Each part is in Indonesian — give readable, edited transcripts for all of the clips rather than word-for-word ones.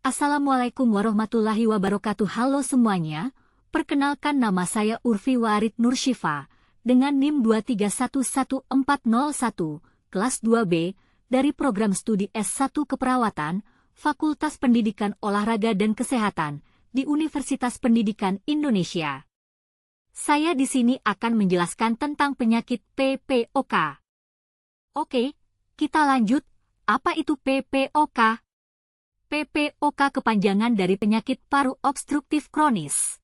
Assalamualaikum warahmatullahi wabarakatuh. Halo semuanya, perkenalkan nama saya Urfi Warid Nurshifa, dengan NIM 2311401, kelas 2B, dari program studi S1 Keperawatan, Fakultas Pendidikan Olahraga dan Kesehatan, di Universitas Pendidikan Indonesia. Saya di sini akan menjelaskan tentang penyakit PPOK. Oke, kita lanjut. Apa itu PPOK? PPOK kepanjangan dari penyakit paru obstruktif kronis.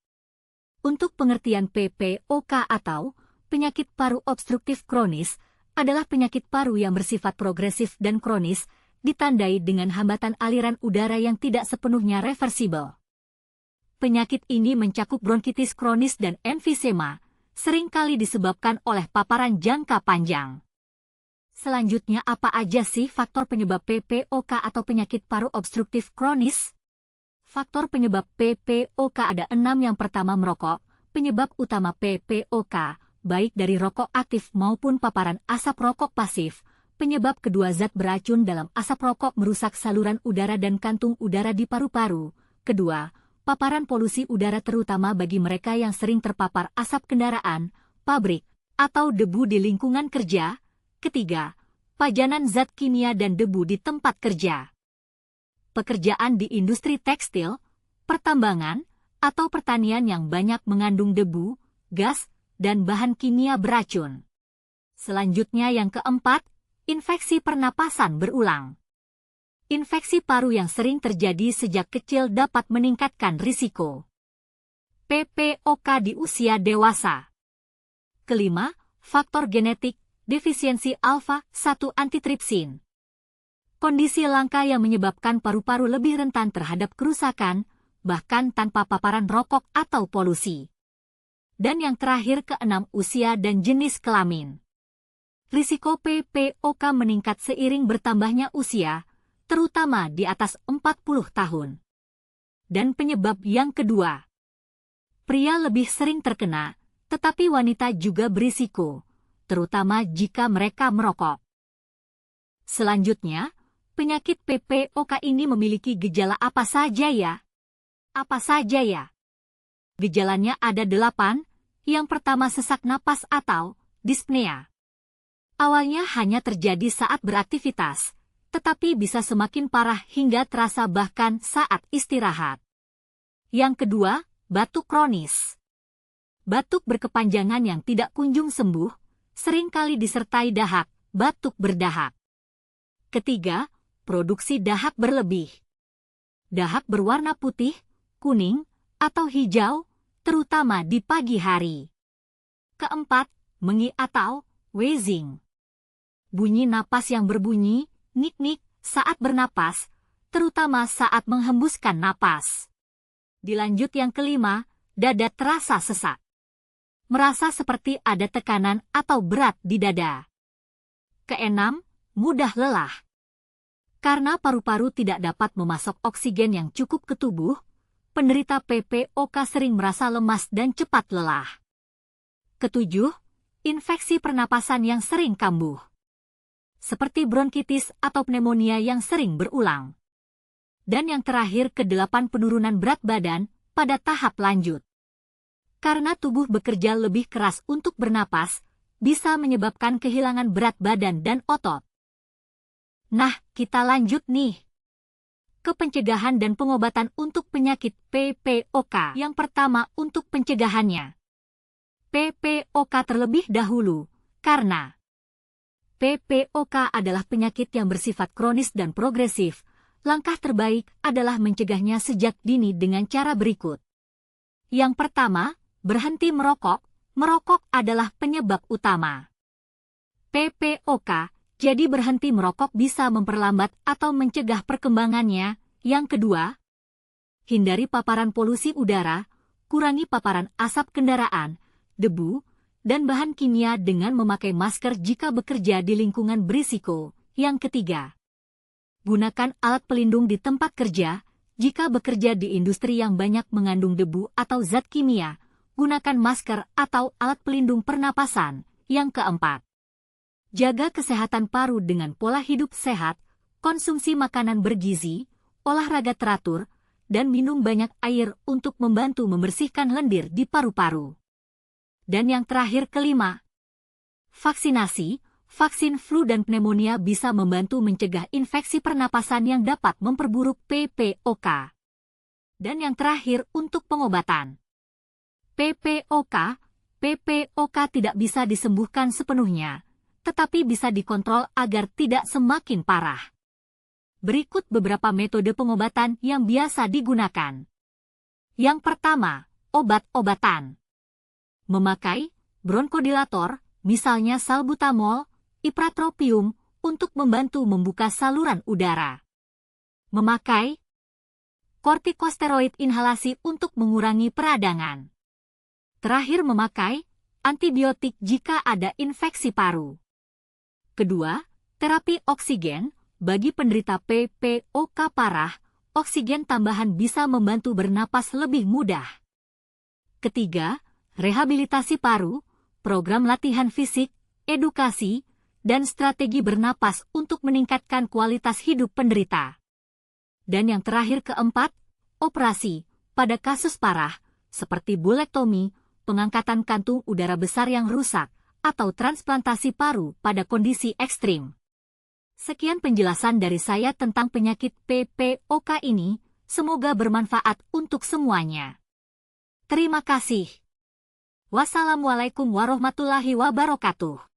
Untuk pengertian PPOK atau penyakit paru obstruktif kronis adalah penyakit paru yang bersifat progresif dan kronis, ditandai dengan hambatan aliran udara yang tidak sepenuhnya reversibel. Penyakit ini mencakup bronkitis kronis dan emfisema, seringkali disebabkan oleh paparan jangka panjang. Selanjutnya, apa aja sih faktor penyebab PPOK atau penyakit paru obstruktif kronis? Faktor penyebab PPOK ada 6. Yang pertama, merokok. Penyebab utama PPOK, baik dari rokok aktif maupun paparan asap rokok pasif. Penyebab kedua, zat beracun dalam asap rokok merusak saluran udara dan kantung udara di paru-paru. Kedua, paparan polusi udara terutama bagi mereka yang sering terpapar asap kendaraan, pabrik, atau debu di lingkungan kerja. Ketiga, pajanan zat kimia dan debu di tempat kerja. Pekerjaan di industri tekstil, pertambangan, atau pertanian yang banyak mengandung debu, gas, dan bahan kimia beracun. Selanjutnya yang keempat, infeksi pernapasan berulang. Infeksi paru yang sering terjadi sejak kecil dapat meningkatkan risiko PPOK di usia dewasa. Kelima, faktor genetik. Defisiensi alfa-1 antitripsin. Kondisi langka yang menyebabkan paru-paru lebih rentan terhadap kerusakan, bahkan tanpa paparan rokok atau polusi. Dan yang terakhir, keenam, usia dan jenis kelamin. Risiko PPOK meningkat seiring bertambahnya usia, terutama di atas 40 tahun. Dan penyebab yang kedua, pria lebih sering terkena, tetapi wanita juga berisiko, terutama jika mereka merokok. Selanjutnya, penyakit PPOK ini memiliki gejala apa saja ya? Apa saja ya? Gejalanya ada 8. Yang pertama, sesak napas atau dyspnea. Awalnya hanya terjadi saat beraktivitas, tetapi bisa semakin parah hingga terasa bahkan saat istirahat. Yang kedua, batuk kronis. Batuk berkepanjangan yang tidak kunjung sembuh, seringkali disertai dahak, batuk berdahak. Ketiga, produksi dahak berlebih. Dahak berwarna putih, kuning, atau hijau, terutama di pagi hari. Keempat, mengi atau wheezing. Bunyi napas yang berbunyi, nik-nik, saat bernapas, terutama saat menghembuskan napas. Dilanjut yang kelima, dada terasa sesak. Merasa seperti ada tekanan atau berat di dada. Keenam, mudah lelah. Karena paru-paru tidak dapat memasok oksigen yang cukup ke tubuh, penderita PPOK sering merasa lemas dan cepat lelah. Ketujuh, infeksi pernapasan yang sering kambuh. Seperti bronkitis atau pneumonia yang sering berulang. Dan yang terakhir, ke-8, penurunan berat badan pada tahap lanjut. Karena tubuh bekerja lebih keras untuk bernapas, bisa menyebabkan kehilangan berat badan dan otot. Nah, kita lanjut nih ke pencegahan dan pengobatan untuk penyakit PPOK. Yang pertama, untuk pencegahannya. PPOK terlebih dahulu, karena PPOK adalah penyakit yang bersifat kronis dan progresif. Langkah terbaik adalah mencegahnya sejak dini dengan cara berikut. Yang pertama, berhenti merokok. Merokok adalah penyebab utama PPOK, jadi berhenti merokok bisa memperlambat atau mencegah perkembangannya. Yang kedua, hindari paparan polusi udara, kurangi paparan asap kendaraan, debu, dan bahan kimia dengan memakai masker jika bekerja di lingkungan berisiko. Yang ketiga, gunakan alat pelindung di tempat kerja. Jika bekerja di industri yang banyak mengandung debu atau zat kimia, gunakan masker atau alat pelindung pernapasan. Yang keempat, jaga kesehatan paru dengan pola hidup sehat, konsumsi makanan bergizi, olahraga teratur, dan minum banyak air untuk membantu membersihkan lendir di paru-paru. Dan yang terakhir kelima, vaksinasi. Vaksin flu dan pneumonia bisa membantu mencegah infeksi pernapasan yang dapat memperburuk PPOK. Dan yang terakhir untuk pengobatan. PPOK tidak bisa disembuhkan sepenuhnya, tetapi bisa dikontrol agar tidak semakin parah. Berikut beberapa metode pengobatan yang biasa digunakan. Yang pertama, obat-obatan. Memakai bronkodilator, misalnya salbutamol, ipratropium, untuk membantu membuka saluran udara. Memakai kortikosteroid inhalasi untuk mengurangi peradangan. Terakhir, memakai antibiotik jika ada infeksi paru. Kedua, terapi oksigen. Bagi penderita PPOK parah, oksigen tambahan bisa membantu bernapas lebih mudah. Ketiga, rehabilitasi paru, program latihan fisik, edukasi, dan strategi bernapas untuk meningkatkan kualitas hidup penderita. Dan yang terakhir keempat, operasi. Pada kasus parah, seperti bulektomi, pengangkatan kantung udara besar yang rusak, atau transplantasi paru pada kondisi ekstrim. Sekian penjelasan dari saya tentang penyakit PPOK ini, semoga bermanfaat untuk semuanya. Terima kasih. Wassalamualaikum warahmatullahi wabarakatuh.